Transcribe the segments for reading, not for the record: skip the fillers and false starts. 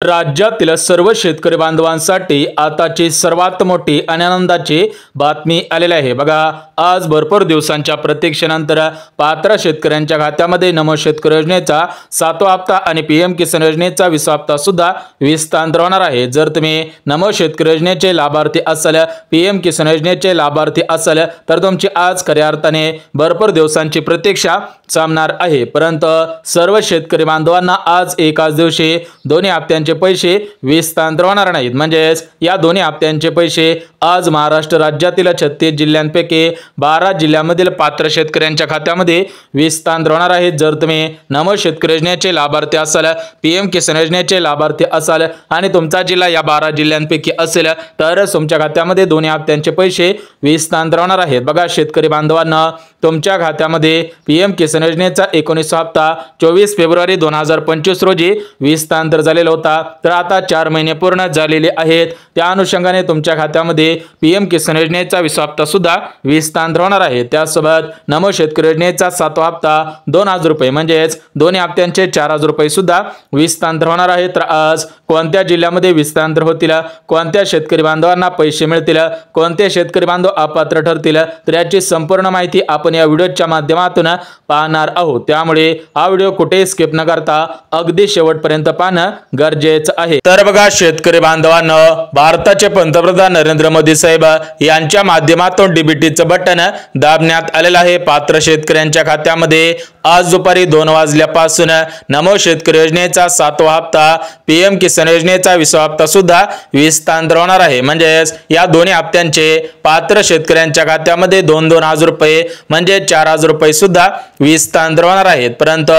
राज्यातील सर्व शेतकरी बांधवांसाठी आताची सर्वात मोठी आणि आनंदाची बातमी आलेली आहे। बघा, आज भरपूर दिवसांच्या प्रतीक्षेनंतर पात्र शेतकऱ्यांच्या खात्यामध्ये नमो शेतकरी योजनेचा 7वा हप्ता आणि पीएम किसान योजनेचा 20वा हप्ता सुद्धा विस्तार होणार आहे। जर तुम्ही नमो शेतकरी योजनेचे लाभार्थी असाल, पीएम किसान योजनेचे लाभार्थी असाल, तर तुमची आज खऱ्या अर्थाने भरपूर दिवसांची प्रतीक्षा संपणार आहे। परंतु सर्व शेतकरी बांधवांना आज एकाच दिवशी दोन्ही हप्त्यांचे पैसे विस्तार होणार नाहीत। म्हणजे या दोन्ही हप्त्यांचे पैसे आज महाराष्ट्र राज्यातील 36 जिल्ह्यांपैकी 12 जिल्ह्यांमधील पात्र शेतकऱ्यांच्या खात्यामध्ये विस्तार होणार आहेत। जर तुम्ही नमो शेतकरी योजनेचे लाभार्थी असाल, पीएम किसान योजनेचे लाभार्थी असाल आणि तुमचा जिल्हा या 12 जिल्ह्यांपैकी असेल, तर तुमच्या खात्यामध्ये दोन्ही हप्त्यांचे पैसे विस्तार होणार आहेत। बघा शेतकरी बांधवांना, तुमच्या खात्यामध्ये पीएम किसान योजनेचा 19वा हप्ता 24 फेब्रुवारी 2025 रोजी विस्तार झालेला होता। तर आता 4 महिने पूर्ण झालेले आहेत। त्या अनुषंगाने तुमच्या खात्यामध्ये पीएम किसान योजनेचा 20वा हप्ता सुद्धा विस्तार होणार आहे। त्यासोबत नमो शेतकरी योजनेचा 7वा हप्ता 2000 रुपये म्हणजेच दोन्ही हप्त्यांचे 4000 रुपये सुद्धा विस्तार होणार आहे। तर आज कोणत्या जिल्ह्यामध्ये विस्तार होतील, कोणत्या शेतकरी बांधवांना पैसे मिळतील, कोणते शेतकरी बांधव अपात्र ठरतील, तर याची संपूर्ण माहिती आपण या व्हिडिओच्या माध्यमातून पाहणार आहोत। त्यामुळे हा व्हिडिओ कुठेही स्किप न करता अगदी शेवटपर्यंत पाहणं गरजेचं आहे। तर बघा शेतकरी बांधवांनो, भारताचे पंतप्रधान नरेंद्र मोदी साहेब यांच्या माध्यमातून डीबीटीचं बटन दाबण्यात आलेलं आहे। पात्र शेतकऱ्यांच्या खात्यामध्ये आज दुपारी 2 वाजल्यापासून नमो शेतकरी योजनेचा 7वा हप्ता, पीएम किसान योजनेचा 20वा हप्ता सुद्धा विस्तार होणार आहे। म्हणजे या दोन्ही हप्त्यांचे पात्र शेतकऱ्यांच्या खात्यामध्ये 2,000 रुपये म्हणजे 4000 रुपये सुद्धा विस्तार होणार आहेत। परंतु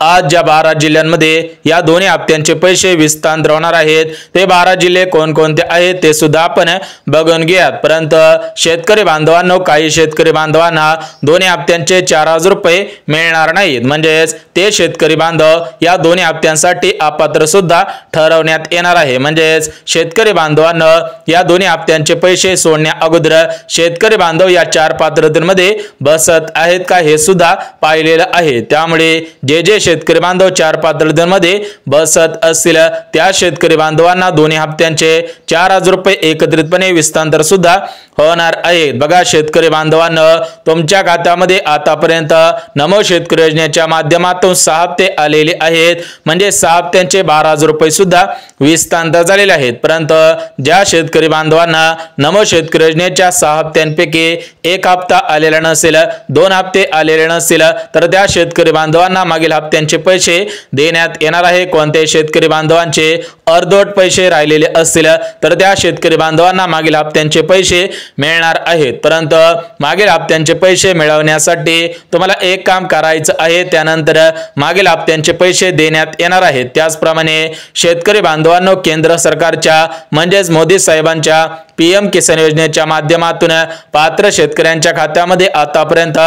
आज ज्या 12 जिल्ह्यांमध्ये या दोन्ही हप्त्यांचे पैसे विस्तार होणार आहेत, ते 12 जिल्हे कोणकोणते आहेत ते सुद्धा आपण बघून घेऊयात। परंतु शेतकरी बांधवांनो, काही शेतकरी बांधवांना दोन्ही हप्त्यांचे 4000 रुपये मिळणार नाहीत। म्हणजेच ते शेतकरी बांधव या दोन्ही हप्त्यांसाठी अपात्र सुद्धा ठरवण्यात येणार आहे। म्हणजेच शेतकरी बांधवांनो, या दोन्ही हप्त्यांचे पैसे सोडण्या अगोदर शेतकरी बांधव या 4 पात्रतेमध्ये बसत आहेत का हे सुद्धा पाहिलेलं आहे। त्यामुळे जे शेतकरी बांधव 4 पात्रतेमध्ये बसत असतील, त्या शेतकरी बांधवांना दोन्ही हप्त्यांचे 4000 रुपये एकत्रितपणे विस्तार सुद्धा होणार आहेत। बघा शेतकरी बांधवांनो, तुमच्या खात्यामध्ये आतापर्यंत नमो शेतकरी योजनेच्या माध्यमातून 6 हप्ते आलेले आहेत। म्हणजे 6 हप्त्यांचे 12000 रुपये सुद्धा विस्तार झालेले आहेत। परंतु ज्या शेतकरी बांधवांना नमो शेतकरी योजनेच्या 6 हप्त्यांपैकी 1 हप्ता आलेला नसेल, 2 हप्ते आलेले नसेल, तर त्या शेतकरी बांधवांना मागील हप्त्यांचे पैसे देण्यात येणार आहे। कोणत्याही शेतकरी बांधवांचे अर्धवट पैसे राहिलेले असतील, तर त्या शेतकरी बांधवांना मागील हप्त्यांचे पैसे मिळणार आहेत। परंतु मागील हप्त्यांचे पैसे मिळवण्यासाठी तुम्हाला एक काम करायचं आहे, त्यानंतर मागील हप्त्यांचे पैसे देण्यात येणार आहेत। त्याचप्रमाणे शेतकरी बांधवांनो, केंद्र सरकारच्या म्हणजेच मोदी साहेबांच्या पीएम किसान योजनेच्या माध्यमातून पात्र शेतकऱ्यांच्या खात्यामध्ये आतापर्यंत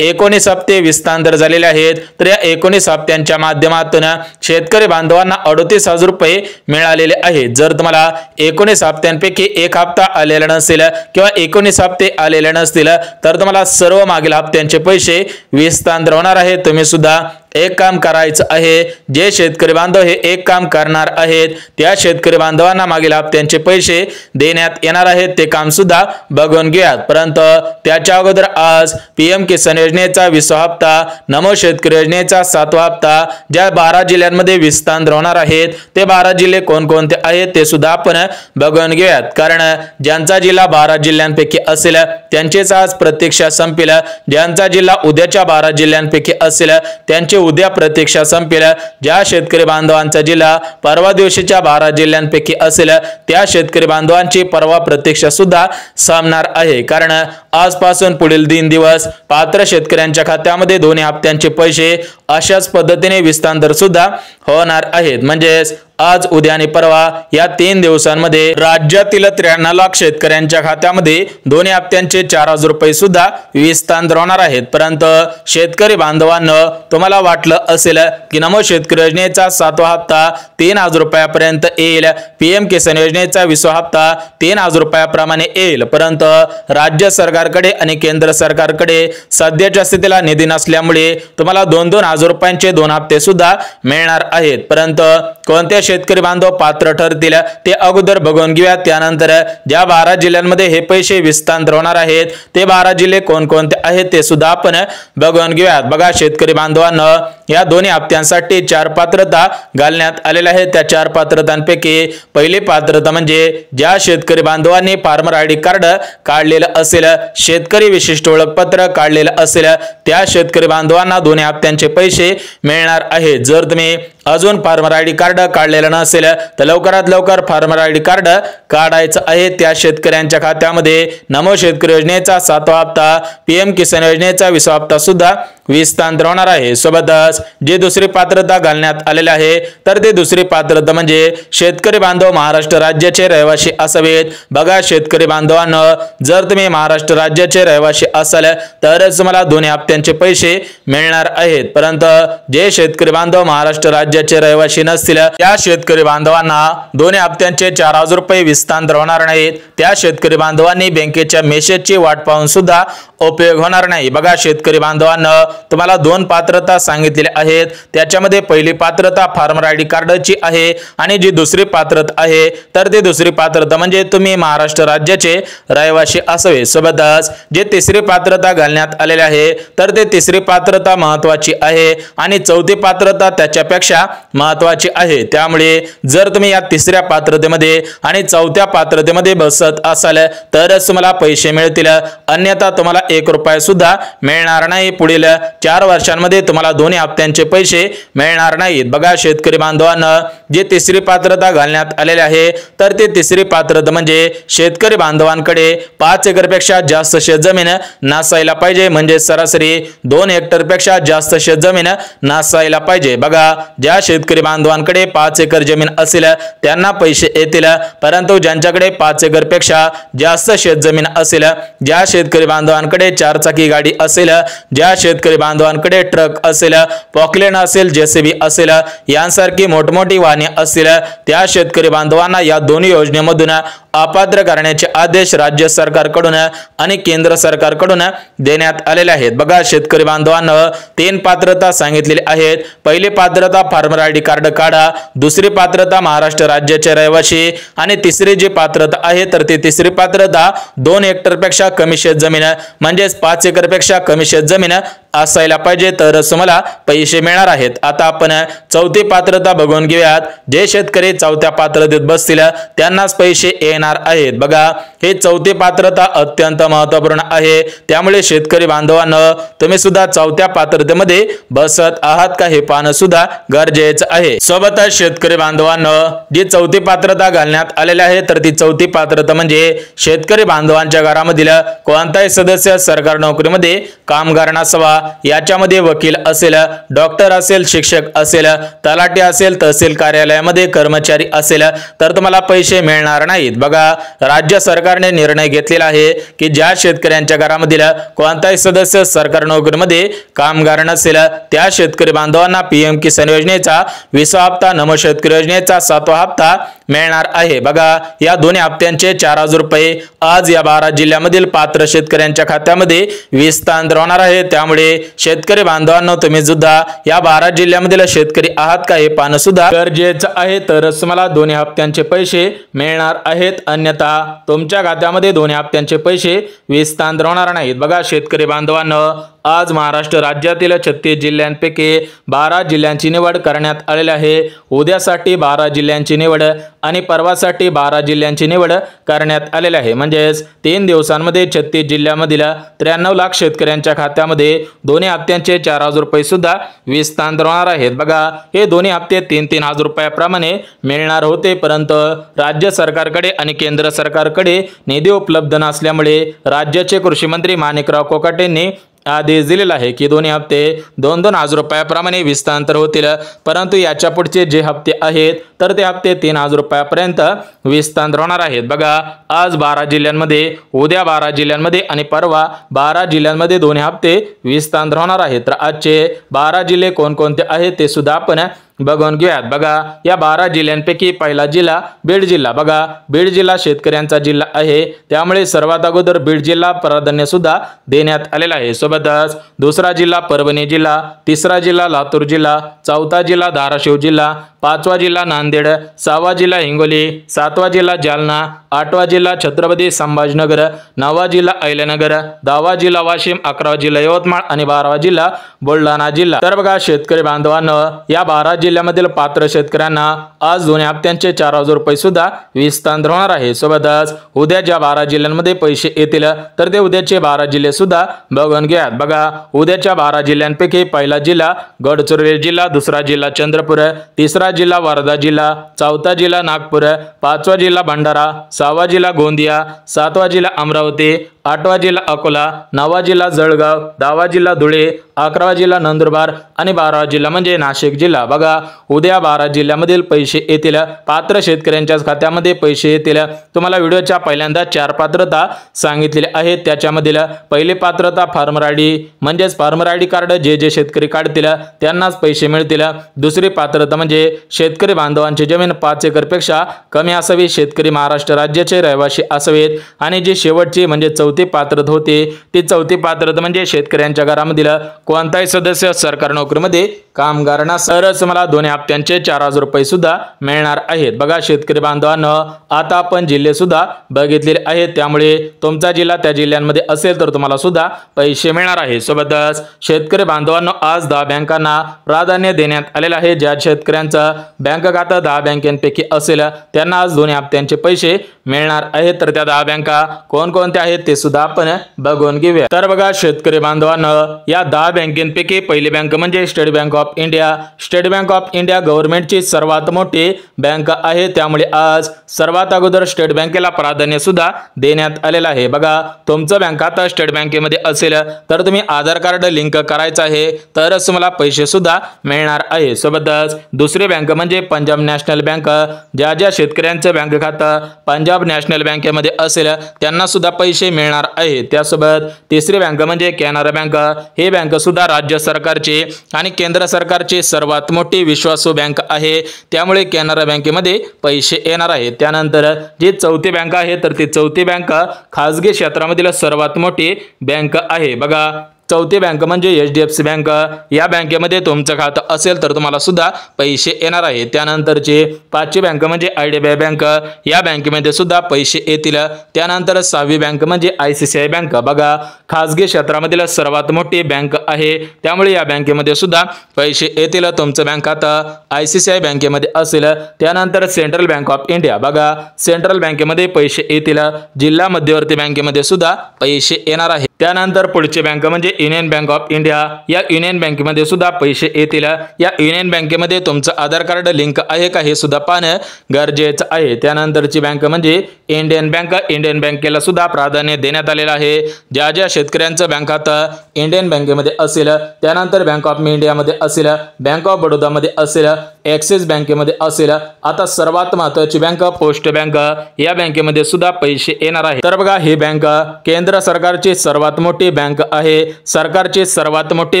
19 हप्ते विस्तार झालेले आहेत। तर या 19 हप्त्यांच्या माध्यमातून शेतकरी बांधवांना 38000 रुपये मिळालेले आहेत। जर तुम्हाला 19 हप्त्यांपैकी 1 हप्ता आलेला नसेल किंवा 19 हप्ते आलेले नसतील, तर तुम्हाला सर्व मागील हप्त्यांचे पैसे विस्तार होणार आहेत। तुम्ही सुद्धा एक काम करायचं आहे, जे शेतकरी बांधव हे एक काम करणार आहेत, त्या शेतकरी बांधवांना मागील हप्त्यांचे पैसे देण्यात येणार आहेत, ते काम सुद्धा बघून घ्या। परंतु त्याच्या अगोदर आज पीएम किसान योजनेचा 20वा हप्ता, नमो शेतकरी योजनेचा 7वा हप्ता ज्या 12 जिल्ह्यांमध्ये विस्तार होणार आहेत, ते 12 जिल्हे कोणकोणते आहेत ते सुद्धा आपण बघून घेऊयात। कारण ज्यांचा जिल्हा 12 जिल्ह्यांपैकी असेल त्यांचेच आज प्रतीक्षा संपेल, ज्यांचा जिल्हा उद्याच्या 12 जिल्ह्यांपैकी असेल त्यांचे उद्या प्रतीक्षा संपेल, ज्या शेतकरी बांधवांचा जिल्हा परवा दिवशीच्या 12 जिल्ह्यांपैकी असेल त्या शेतकरी बांधवांची परवा प्रतीक्षा सुद्धा संपणार आहे। कारण आजपासून पुढील 3 दिवस पात्र शेतकऱ्यांच्या खात्यामध्ये दोन्ही हप्त्यांचे पैसे अशाच पद्धतीने विस्तार सुद्धा होणार आहेत। म्हणजेच आज उद्या आणि परवा या 3 दिवसांमध्ये राज्यातील 93 लाख शेतकऱ्यांच्या खात्यामध्ये दोन्ही हप्त्यांचे 4000 रुपये सुद्धा विस्तार होणार आहेत। परंतु शेतकरी बांधवांनो, तुम्हाला वाटलं असेल की नमो शेतकरी योजनेचा 7वा हप्ता 3,000 रुपयापर्यंत येईल, पीएम किसान योजनेचा 20वा हप्ता 3,000 रुपयाप्रमाणे येईल, परंतु राज्य सरकारकडे आणि केंद्र सरकारकडे सध्याच्या स्थितीला निधी नसल्यामुळे तुम्हाला 2,000 रुपयांचे 2 हप्ते सुद्धा मिळणार आहेत। परंतु कोणत्या शेतकरी बांधव पात्र ठरतील ते अगोदर बघून घेऊया। त्यानंतर ज्या 12 जिल्ह्यांमध्ये हे पैसे विस्तार होणार आहेत ते 12 जिल्हे कोणकोणते आहेत ते सुद्धा आपण बघून घेऊयात। बघा शेतकरी बांधवांनो, या दोन्ही हप्त्यांसाठी 4 पात्रता घालण्यात आलेल्या आहेत। त्या 4 पात्रतांपैकी पहिली पात्रता म्हणजे ज्या शेतकरी बांधवांनी फार्मर आयडी कार्ड काढलेलं असेल, शेतकरी विशिष्ट ओळखपत्र काढलेलं असेल, त्या शेतकरी बांधवांना दोन्ही हप्त्यांचे पैसे मिळणार आहेत। जर तुम्ही अजून फार्मर आयडी कार्ड काढलेलं नसेल तर लवकरात लवकर फार्मर आयडी कार्ड काढायचं आहे। त्या शेतकऱ्यांच्या खात्यामध्ये नमो शेतकरी योजनेचा 7वा हप्ता, पीएम किसान योजनेचा 20वा हप्ता सुद्धा विस्तार होणार आहे। सोबतच जे दुसरी पात्रता घालण्यात आलेले आहे तर ते दुसरी पात्रता म्हणजे शेतकरी बांधव महाराष्ट्र राज्याचे रहिवासी असावेत। बघा शेतकरी बांधवांनो, जर तुम्ही महाराष्ट्र राज्याचे रहिवासी असाल तरच तुम्हाला दोन्ही हप्त्यांचे पैसे मिळणार आहेत, परंतु जे शेतकरी बांधव महाराष्ट्र राज्याचे रहिवासी नसतील त्या शेतकरी बांधवांना दोन्ही हप्त्यांचे 4,000 रुपये विस्तार होणार नाहीत। त्या शेतकरी बांधवांनी बँकेच्या मेसेजची वाट पाहून सुद्धा उपयोग होणार नाही। बघा शेतकरी बांधवांनो, तुम्हाला 2 पात्रता सांगितलेल्या आहेत। त्याच्यामध्ये पहिली पात्रता फार्मर आयडी कार्डची आहे आणि जी दुसरी पात्रता आहे तर ती दुसरी पात्रता म्हणजे तुम्ही महाराष्ट्र राज्याचे रहिवासी असावे। सोबतच जे तिसरी पात्रता घालण्यात आलेली आहे तर ते तिसरी पात्रता महत्त्वाची आहे आणि चौथी पात्रता त्याच्यापेक्षा महत्त्वाची आहे। त्यामुळे जर तुम्ही या तिसऱ्या पात्रतेमध्ये आणि चौथ्या पात्रतेमध्ये बसत असाल तरच तुम्हाला पैसे मिळतील, अन्यथा तुम्हाला 1 रुपया सुद्धा मिळणार नाही। पुढील 4 वर्षांमध्ये तुम्हाला दोन्ही हप्त्यांचे पैसे मिळणार नाहीत। बघा शेतकरी बांधवांनो, जे तिसरी पात्रता घालण्यात आलेली आहे तर ते तिसरी पात्रता म्हणजे शेतकरी बांधवांकडे 5 एकरपेक्षा जास्त शेतजमीन नसायला पाहिजे, म्हणजे सरासरी 2 हेक्टरपेक्षा जास्त शेतजमीन नसायला पाहिजे। बघा ज्या शेतकरी बांधवांकडे 5 एकर जमीन असेल त्यांना पैसे येतील, परंतु ज्यांच्याकडे 5 एकरपेक्षा जास्त शेतजमीन असेल, ज्या शेतकरी बांधवांकडे 4 चाकी गाडी असेल, ज्या शेतकरी बांधवांकडे ट्रक असेल, पॉकलेन असेल, जेसीबी असेल, यांसारखी मोठमोठी वाहने असतील त्या शेतकरी बांधवांना या दोन्ही योजनेमधून अपात्र करण्याचे आदेश राज्य सरकारकडून आणि केंद्र सरकारकडून देण्यात आलेले आहेत। बघा शेतकरी बांधवांनो, 3 पात्रता सांगितलेली आहेत। पहिली पात्रता फार्मर आयडी कार्ड काढा, दुसरी पात्रता महाराष्ट्र राज्याचे रहिवासी आणि तिसरी जी पात्रता आहे तर ती तिसरी पात्रता 2 हेक्टरपेक्षा कमी शेतजमीन म्हणजेच 5 एकरपेक्षा कमी शेतजमीन असायला पाहिजे तरच तुम्हाला पैसे मिळणार आहेत। आता आपण चौथी पात्रता बघून घेऊयात। जे शेतकरी चौथ्या पात्रतेत बसतील त्यांनाच पैसे येणार आहेत। बघा हे चौथी पात्रता अत्यंत महत्त्वपूर्ण आहे, त्यामुळे शेतकरी बांधवांनो तुम्ही सुद्धा चौथ्या पात्रतेमध्ये बसत आहात का हे पाहणं सुद्धा गरजेचं आहे। सोबतच शेतकरी बांधवांनो, जी चौथी पात्रता घालण्यात आलेली आहे तर ती चौथी पात्रता म्हणजे शेतकरी बांधवांच्या घरामधील कोणताही सदस्य सरकारी नोकरीमध्ये कामगार नसावा, याच्यामध्ये वकील असेल, डॉक्टर असेल, शिक्षक असेल, तलाठी असेल, तहसील कार्यालयामध्ये कर्मचारी असेल तर तुम्हाला पैसे मिळणार नाहीत। बघा राज्य सरकारने निर्णय घेतलेला आहे की ज्या शेतकऱ्यांच्या घरामधील कोणताही सदस्य सरकारी नोकरीमध्ये कामगार नसेल त्या शेतकरी बांधवांना पीएम किसान योजनेचा 20वा हप्ता, नमो शेतकरी योजनेचा 7वा हप्ता मिळणार आहे। बघा या दोन्ही हप्त्यांचे 4,000 रुपये आज या 12 जिल्ह्यामधील पात्र शेतकऱ्यांच्या खात्यामध्ये विस्तार होणार आहे। त्यामुळे शेतकरी बांधवांनो तुम्ही सुद्धा या 12 जिल्ह्यामधील शेतकरी आहात का हे पाहणं सुद्धा गरजेचं आहे, तरच तुम्हाला दोन्ही हप्त्यांचे पैसे मिळणार आहेत, अन्यथा तुमच्या खात्यामध्ये दोन्ही हप्त्यांचे पैसे विस्तार होणार नाहीत। बघा शेतकरी बांधवांनो, आज महाराष्ट्र राज्यातील 36 जिल्ह्यांपैकी 12 जिल्ह्यांची निवड करण्यात आलेली आहे। उद्यासाठी 12 जिल्ह्यांची निवड आणि परवासाठी 12 जिल्ह्यांची निवड करण्यात आलेली आहे। म्हणजेच 3 दिवसांमध्ये 36 जिल्ह्यामधील 93 लाख शेतकऱ्यांच्या खात्यामध्ये दोन्ही हप्त्यांचे 4,000 रुपये सुद्धा विस्तार होणार आहेत। बघा हे दोन्ही हप्ते 3-3 हजार रुपयाप्रमाणे मिळणार होते, परंतु राज्य सरकारकडे आणि केंद्र सरकारकडे निधी उपलब्ध नसल्यामुळे राज्याचे कृषी मंत्री माणिकराव कोकाटेंनी आदेश दिलेला आहे की दोन्ही हप्ते 2-2 हजार रुपयाप्रमाणे विस्तांतर होतील, परंतु याच्या पुढचे जे हप्ते आहेत तर ते हप्ते 3 हजार रुपयापर्यंत विस्तांतर होणार आहेत। बघा आज 12 जिल्ह्यांमध्ये, उद्या 12 जिल्ह्यांमध्ये आणि परवा 12 जिल्ह्यांमध्ये दोन्ही हप्ते विस्तांतर होणार आहेत। तर आजचे 12 जिल्हे कोणकोणते आहेत ते सुद्धा आपण बघून घेऊयात। बघा या 12 जिल्ह्यांपैकी पहिला जिल्हा बीड जिल्हा। बघा बीड जिल्हा शेतकऱ्यांचा जिल्हा आहे, त्यामुळे सर्वात अगोदर बीड जिल्हा प्राधान्य सुद्धा देण्यात आलेला आहे। सोबतच दुसरा जिल्हा परभणी जिल्हा, तिसरा जिल्हा लातूर जिल्हा, चौथा जिल्हा धाराशिव जिल्हा, पाचवा जिल्हा नांदेड, सहावा जिल्हा हिंगोली, सातवा जिल्हा जालना, आठवा जिल्हा छत्रपती संभाजीनगर, नववा जिल्हा अहिल्यानगर, 10वा जिल्हा वाशिम, 11वा जिल्हा यवतमाळ आणि 12वा जिल्हा बुलढाणा जिल्हा। तर बघा शेतकरी बांधवांनो, या 12 जिल्ह्यामधील पात्र शेतकऱ्यांना आज दोन्ही हप्त्यांचे 4,000 रुपये सुद्धा विस्तांतर होणार आहे। सोबतच उद्या ज्या 12 जिल्ह्यांमध्ये पैसे येतील तर ते उद्याचे 12 जिल्हे सुद्धा बघून घ्यात। बघा उद्याच्या 12 जिल्ह्यांपैकी पहिला जिल्हा गडचिरोली जिल्हा, दुसरा जिल्हा चंद्रपूर, तिसरा जिल्हा वर्धा जिल्हा, चौथा जिल्हा नागपूर, पाचवा जिल्हा भंडारा, सहावा जिल्हा गोंदिया, सातवा जिल्हा अमरावती, आठवा जिल्हा अकोला, नववा जिल्हा जळगाव, 10वा जिल्हा धुळे, 11वा जिल्हा नंदुरबार आणि 12वा जिल्हा म्हणजे नाशिक जिल्हा। बघा उद्या 12 जिल्ह्यामधील पैसे येतील, पात्र शेतकऱ्यांच्या खात्यामध्ये पैसे येतील। तुम्हाला व्हिडिओच्या पहिल्यांदा 4 पात्रता सांगितलेले आहेत, त्याच्यामधील पहिली पात्रता फार्मर आयडी म्हणजेच फार्मर आयडी कार्ड जे शेतकरी काढतील त्यांनाच पैसे मिळतील। दुसरी पात्रता म्हणजे शेतकरी बांधवांची जमीन 5 एकरपेक्षा कमी असावी, शेतकरी महाराष्ट्र राज्याचे रहिवासी असावेत आणि जी शेवटची म्हणजे चौथी पात्रता होती ती चौथी पात्रता म्हणजे शेतकऱ्यांच्या घरामधील कोणताही सदस्य सरकारी नोकरीमध्ये कामगार नसल्यास मला दोन्ही हप्त्यांचे 4,000 रुपये सुद्धा मिळणार आहेत। बघा शेतकरी बांधवांनो, आता आपण जिल्हे सुद्धा बघितलेले आहेत, त्यामुळे तुमचा जिल्हा त्या जिल्ह्यांमध्ये असेल तर तुम्हाला सुद्धा पैसे मिळणार आहेत। सोबतच शेतकरी बांधवांनो, आज 10 बँकांना प्राधान्य देण्यात आलेले आहे। ज्या शेतकऱ्यांचं बँक खातं 10 बँकांपैकी असेल त्यांना आज दोन्ही हप्त्यांचे पैसे मिळणार आहेत। तर त्या 10 बँका कोणकोणत्या आहेत ते सुद्धा आपण बघून घेऊया। तर बघा शेतकरी बांधवांनो, या 10 बँकांपैकी पहिली बँक म्हणजे State Bank of India. State Bank of India गव्हर्नमेंटची सर्वात मोठी बँक आहे, त्यामुळे आज सर्वात अगोदर स्टेट बँकेला प्राधान्य सुद्धा देण्यात आलेलं आहे। बघा तुमचं बँक खाता स्टेट बँकेमध्ये असेल तर तुम्ही आधार कार्ड लिंक करायचं आहे, तरच तुम्हाला पैसे सुद्धा मिळणार आहे। सोबतच दुसरी बँक म्हणजे पंजाब नॅशनल बँक। ज्या शेतकऱ्यांचं बँक खातं पंजाब नॅशनल बँकेमध्ये असेल त्यांना सुद्धा पैसे मिळणार आहे। त्यासोबत तिसरी बँक म्हणजे कॅनरा बँक। ही बँक सुद्धा राज्य सरकारची आणि केंद्र सरकारची सर्वात मोठी विश्वासू बँक आहे, त्यामुळे कॅनरा बँकेमध्ये पैसे येणार आहेत। त्यानंतर जी चौथी बँक आहे तर ती चौथी बँक खासगी क्षेत्रामधील सर्वात मोठी बँक आहे। बघा चौथी बँक म्हणजे HDFC बँक। या बँकेमध्ये तुमचं खातं असेल तर तुम्हाला सुद्धा पैसे येणार आहेत। त्यानंतरची पाचवी बँक म्हणजे IDBI बँक। या बँकेमध्ये सुद्धा पैसे येतील। त्यानंतर 6वी बँक म्हणजे ICICI बँक। बघा खासगी क्षेत्रामधील सर्वात मोठी बँक आहे, त्यामुळे या बँकेमध्ये सुद्धा पैसे येतील। तुमचं बँक खातं ICICI बँकेमध्ये असेल। त्यानंतर सेंट्रल बँक ऑफ इंडिया। बघा सेंट्रल बँकेमध्ये पैसे येतील। जिल्हा मध्यवर्ती बँकेमध्ये सुद्धा पैसे येणार आहेत। त्यानंतर पुढची बँक म्हणजे युनियन बँक ऑफ इंडिया। या युनियन बँकेमध्ये सुद्धा पैसे येतील। या युनियन बँकेमध्ये तुमचं आधार कार्ड लिंक आहे का हे सुद्धा पाहणं गरजेचं आहे। त्यानंतरची बँक म्हणजे इंडियन बँक। इंडियन बँकेला सुद्धा प्राधान्य देण्यात आलेलं आहे। ज्या शेतकऱ्यांचं बँक खातं इंडियन बँकेमध्ये असेल, त्यानंतर बँक ऑफ इंडियामध्ये असेल, बँक ऑफ बडोदामध्ये असेल, ॲक्सिस बँकेमध्ये असेल, आता सर्वात महत्त्वाची बँक पोस्ट बँक। या बँकेमध्ये सुद्धा पैसे येणार आहेत। तर बघा ही बँक केंद्र सरकारची सर्वात मोठी बँक आहे, सरकारची सर्वात मोठी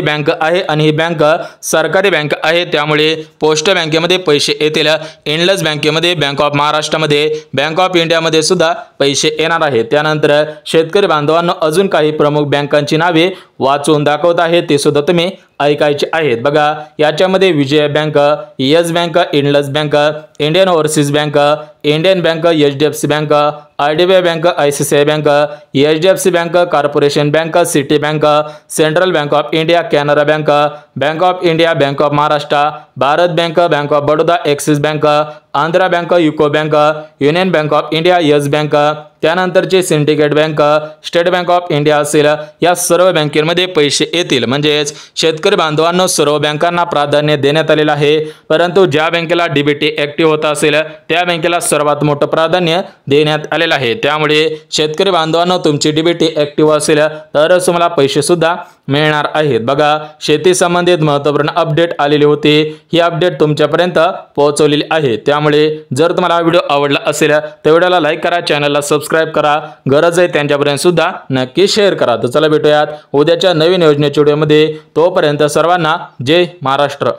बँक आहे आणि ही बँक सरकारी बँक आहे, त्यामुळे पोस्ट बँकेमध्ये पैसे येतील। इंडस बँकेमध्ये, बँक ऑफ महाराष्ट्रामध्ये, बँक ऑफ इंडियामध्ये सुद्धा पैसे येणार आहेत। त्यानंतर शेतकरी बांधवांना अजून काही प्रमुख बँकांची नावे वाचून दाखवत आहे, ते सुद्धा तुम्ही ऐकायचे आहेत। बघा याच्यामध्ये Vijaya Bank, Yes Bank, Indus Bank, Indian Overseas Bank, Indian Bank, HDFC Bank, IDBI Bank, ICICI Bank, HDFC Bank, Corporation Bank, Citibank, Central Bank of India, Canara Bank, Bank of India, Bank of Maharashtra, Bharat Bank, Bank of Baroda, Axis Bank, Andhra Bank, UCO Bank, Union Bank of India, Yes Bank, त्यानंतरचे Syndicate Bank, State Bank of India असेल, या सर्व बँकेमध्ये पैसे येतील. म्हणजेच शेतकरी बांधवांनो, सर्व बँकांना प्राधान्य देण्यात आलेलं आहे. परंतु ज्या बँकेला डीबीटी ऍक्टिव्ह होत असेल त्या बँकेला सर्वात मोठं प्राधान्य देण्यात आलेलं आहे. त्यामुळे शेतकरी बांधवांनो, तुमची डीबीटी ऍक्टिव्ह असेल तरच तुम्हाला पैसे सुद्धा मिळणार आहेत. बघा, शेती संबंधित महत्त्वपूर्ण अपडेट आलेली होती. ही अपडेट तुमच्यापर्यंत पोहोचवलेली आहे. त्यामुळे जर तुम्हाला हा व्हिडिओ आवडला असेल तर व्हिडिओला लाईक करा, चॅनलला सबस्क्राईब करा, गरज आहे त्यांच्यापर्यंत सुद्धा नक्की शेअर करा. तर चला भेटूयात उद्याच्या नवीन योजनेच्या व्हिडिओमध्ये. तोपर्यंत सर्वांना जय महाराष्ट्र.